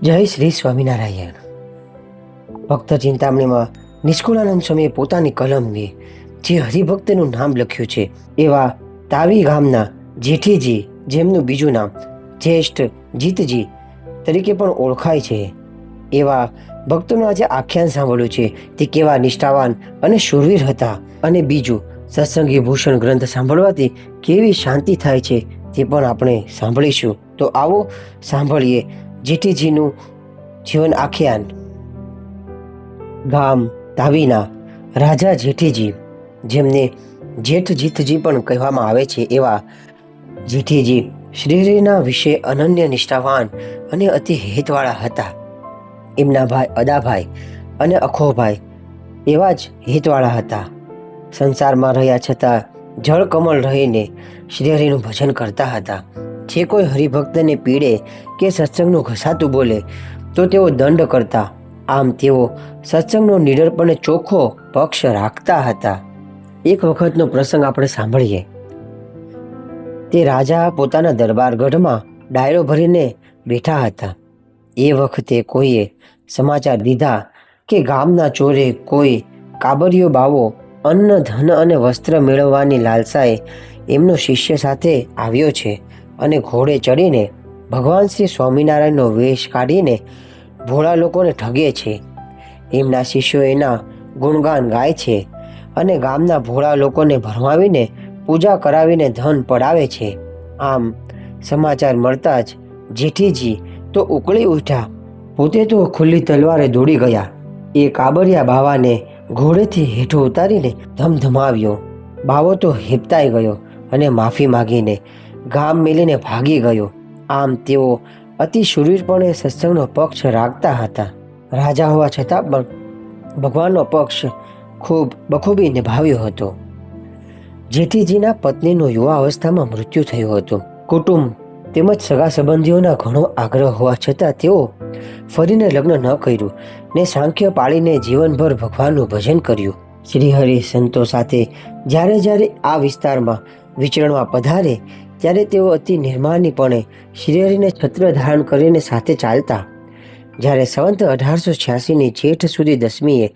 જય શ્રી સ્વામિનારાયણ. ભક્ત ચિંતામણીમાં નિષ્કુળાનંદ સ્વામીએ પોતાની કલમથી જે હરિભક્તનું નામ લખ્યું છે એવા તાવી ગામના જેઠીજી, જેમનું બીજું નામ જ્યેષ્ઠ જીતજી તરીકે પણ ઓળખાય છે, એવા ભક્તોનું આજે આખ્યાન સાંભળ્યું છે. તે કેવા નિષ્ઠાવાન અને શૂરવીર હતા. અને બીજું, સત્સંગી ભૂષણ ગ્રંથ સાંભળવાથી કેવી શાંતિ થાય છે તે પણ આપણે સાંભળીશું. તો આવો સાંભળીએ જેઠીજીનું જીવન આખ્યાન. ગામ તાવીના રાજા જેઠીજી, જેમને જેઠજીતજી પણ કહેવામાં આવે છે, એવા જેઠીજી શ્રીહરિના વિશે અનન્ય નિષ્ઠાવાન અને અતિ હિતવાળા હતા. એમના ભાઈ અદાભાઈ અને અખોભાઈ એવા જ હિતવાળા હતા. સંસારમાં રહ્યા છતાં જળકમળ રહીને શ્રીહરિનું ભજન કરતા હતા. જે કોઈ હરિભક્તને પીડે કે સત્સંગનું ઘસાતું બોલે તો તેઓ દંડ કરતા. આમ તેઓ સત્સંગનો નિડરપણે ચોખ્ખો પક્ષ રાખતા હતા. એક વખતનો પ્રસંગ આપણે સાંભળીએ. તે રાજા પોતાના દરબારગઢમાં ડાયરો ભરીને બેઠા હતા. એ વખતે કોઈએ સમાચાર દીધા કે ગામના ચોરે કોઈ કાબરિયો બાવો અન્ન, ધન અને વસ્ત્ર મેળવવાની લાલસાએ એમનો શિષ્ય સાથે આવ્યો છે અને ઘોડે ચડીને ભગવાન શ્રી સ્વામિનારાયણનો વેશ કાઢીને ભોળા લોકોને ઠગે છે. એમના શિષ્યો એના ગુણગાન ગાય છે અને ગામના ભોળા લોકોને ભરમાવીને પૂજા કરાવીને ધન પડાવે છે. આમ સમાચાર મળતા જ જેઠીજી તો ઉકળી ઉઠ્યા. પોતે તો ખુલ્લી તલવારે દોડી ગયા. એ કાબરિયા બાવાને ઘોડેથી હેઠો ઉતારીને ધમધમાવ્યો. બાવો તો હિપતાઈ ગયો અને માફી માગીને ગામ મેલીને ભાગી ગયો. આમ તેઓ અતિ શૂરવીરપણે સત્સંગનો પક્ષ રાખતા હતા. રાજા હોવા છતાં પણ ભગવાનનો પક્ષ ખૂબ બખૂબી નિભાવ્યો હતો. જેઠીજીના પત્નીનું યુવા અવસ્થામાં મૃત્યુ થયું હતું. કુટુંબ તેમજ સગા સંબંધીઓના ઘણો આગ્રહ હોવા છતાં તેઓ ફરીને લગ્ન ન કર્યું ને સાંખ્ય પાળીને જીવનભર ભગવાનનું ભજન કર્યું. શ્રીહરિ સંતો સાથે જ્યારે આ વિસ્તારમાં વિચરણમાં પધારે ત્યારે તેઓ અતિ નિર્માનીપણે શ્રીહરિને છત્ર ધારણ કરીને સાથે ચાલતા. જ્યારે સંવંત 1886ની જેઠ સુધી દસમીએ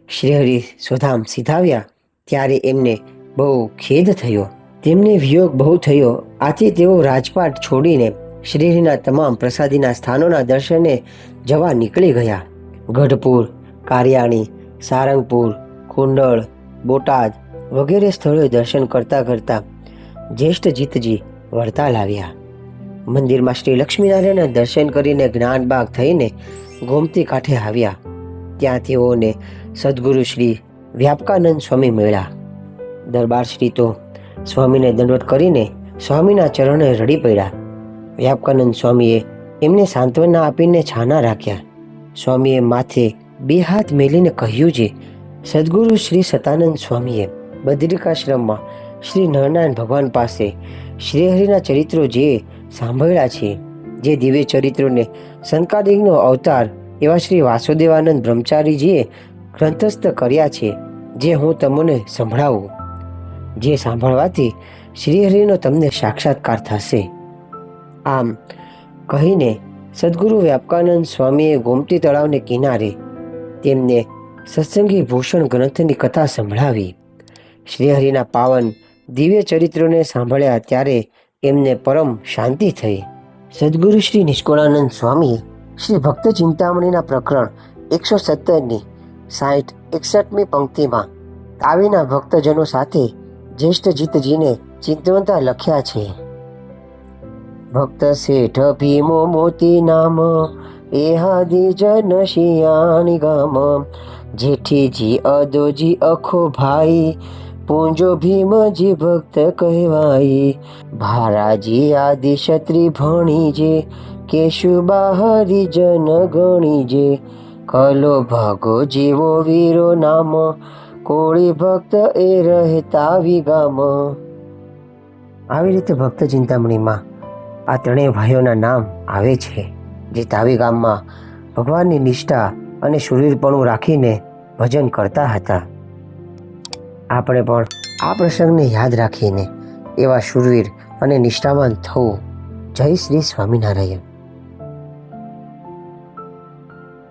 શ્રીહરિ સ્વધામ સિધાવ્યા ત્યારે એમને બહુ ખેદ થયો. તેમને વિયોગ બહુ થયો. આથી તેઓ રાજપાટ છોડીને શ્રીહરિના તમામ પ્રસાદીના સ્થાનોના દર્શને જવા નીકળી ગયા. ગઢપુર, કારિયાણી, સારંગપુર, કુંડળ, બોટાદ વગેરે સ્થળોએ દર્શન કરતા કરતા જ્યેષ્ઠજીતજી વડતાલ આવ્યા. મંદિરમાં શ્રી લક્ષ્મીનારાયણના દર્શન કરીને જ્ઞાનબાગ થઈને ગોમતી કાંઠે આવ્યા. ત્યાં તેઓને સદગુરુ શ્રી વ્યાપકાનંદ સ્વામી મળ્યા. દરબારશ્રી તો સ્વામીને દંડવત કરીને સ્વામીના ચરણે રડી પડ્યા. વ્યાપકાનંદ સ્વામીએ એમને સાંત્વના આપીને છાના રાખ્યા. સ્વામીએ માથે બે હાથ મેલીને કહ્યું છે, સદગુરુ શ્રી સતાનંદ સ્વામીએ બદ્રિકાશ્રમમાં શ્રી નરનારાયણ ભગવાન પાસે શ્રીહરિના ચરિત્રો જે સાંભળ્યા છે, જે દિવ્ય ચરિત્રોને સંકાદિકનો અવતાર એવા શ્રી વાસુદેવાનંદ બ્રહ્મચારીજીએ ગ્રંથસ્થ કર્યા છે, જે હું તમને સંભળાવું. જે સાંભળવાથી શ્રીહરિનો તમને સાક્ષાત્કાર થશે. આમ કહીને સદગુરુ વ્યાપકાનંદ સ્વામીએ ગોમતી તળાવને કિનારે તેમને સત્સંગી ભૂષણ ગ્રંથની કથા સંભળાવી. શ્રીહરિના પાવન દિવ્ય ચરિત્રોને સાંભળ્યા ત્યારે એમને પરમ શાંતિ થઈ. સદગુરુ શ્રી નિષ્કુળાનંદ સ્વામીએ શ્રી ભક્ત ચિંતામણીના પ્રકરણ 117ની 60-61મી પંક્તિમાં તાવીના ભક્તજનો સાથે જ્યેષ્ઠજીતજીને ચિંતવંતા લખ્યા છે. ભક્ત શેઠ ભીમો મોતી નામ એહાદી જન શિયાણી ગામ જેઠીજી અદોજી અખો ભાઈ પૂંજો ભીમજી ભક્ત કહેવાઈ ભારાજી આદિ ક્ષત્રિ ભણી જે કેશુબા હરિજન ગણી જે કલો ભાગો જીવો વીરો નામ કોળી ભક્ત એ રહેતા વિગામ. આવી રીતે ભક્ત ચિંતામણીમાં આ ત્રણેય ભાઈઓના નામ આવે છે, જે તાવી ગામમાં ભગવાનની નિષ્ઠા અને શૂરવીરપણું રાખીને ભજન કરતા હતા. આપણે પણ આ પ્રસંગને યાદ રાખીને એવા શૂરવીર અને નિષ્ઠાવાન થવું. જય શ્રી સ્વામિનારાયણ.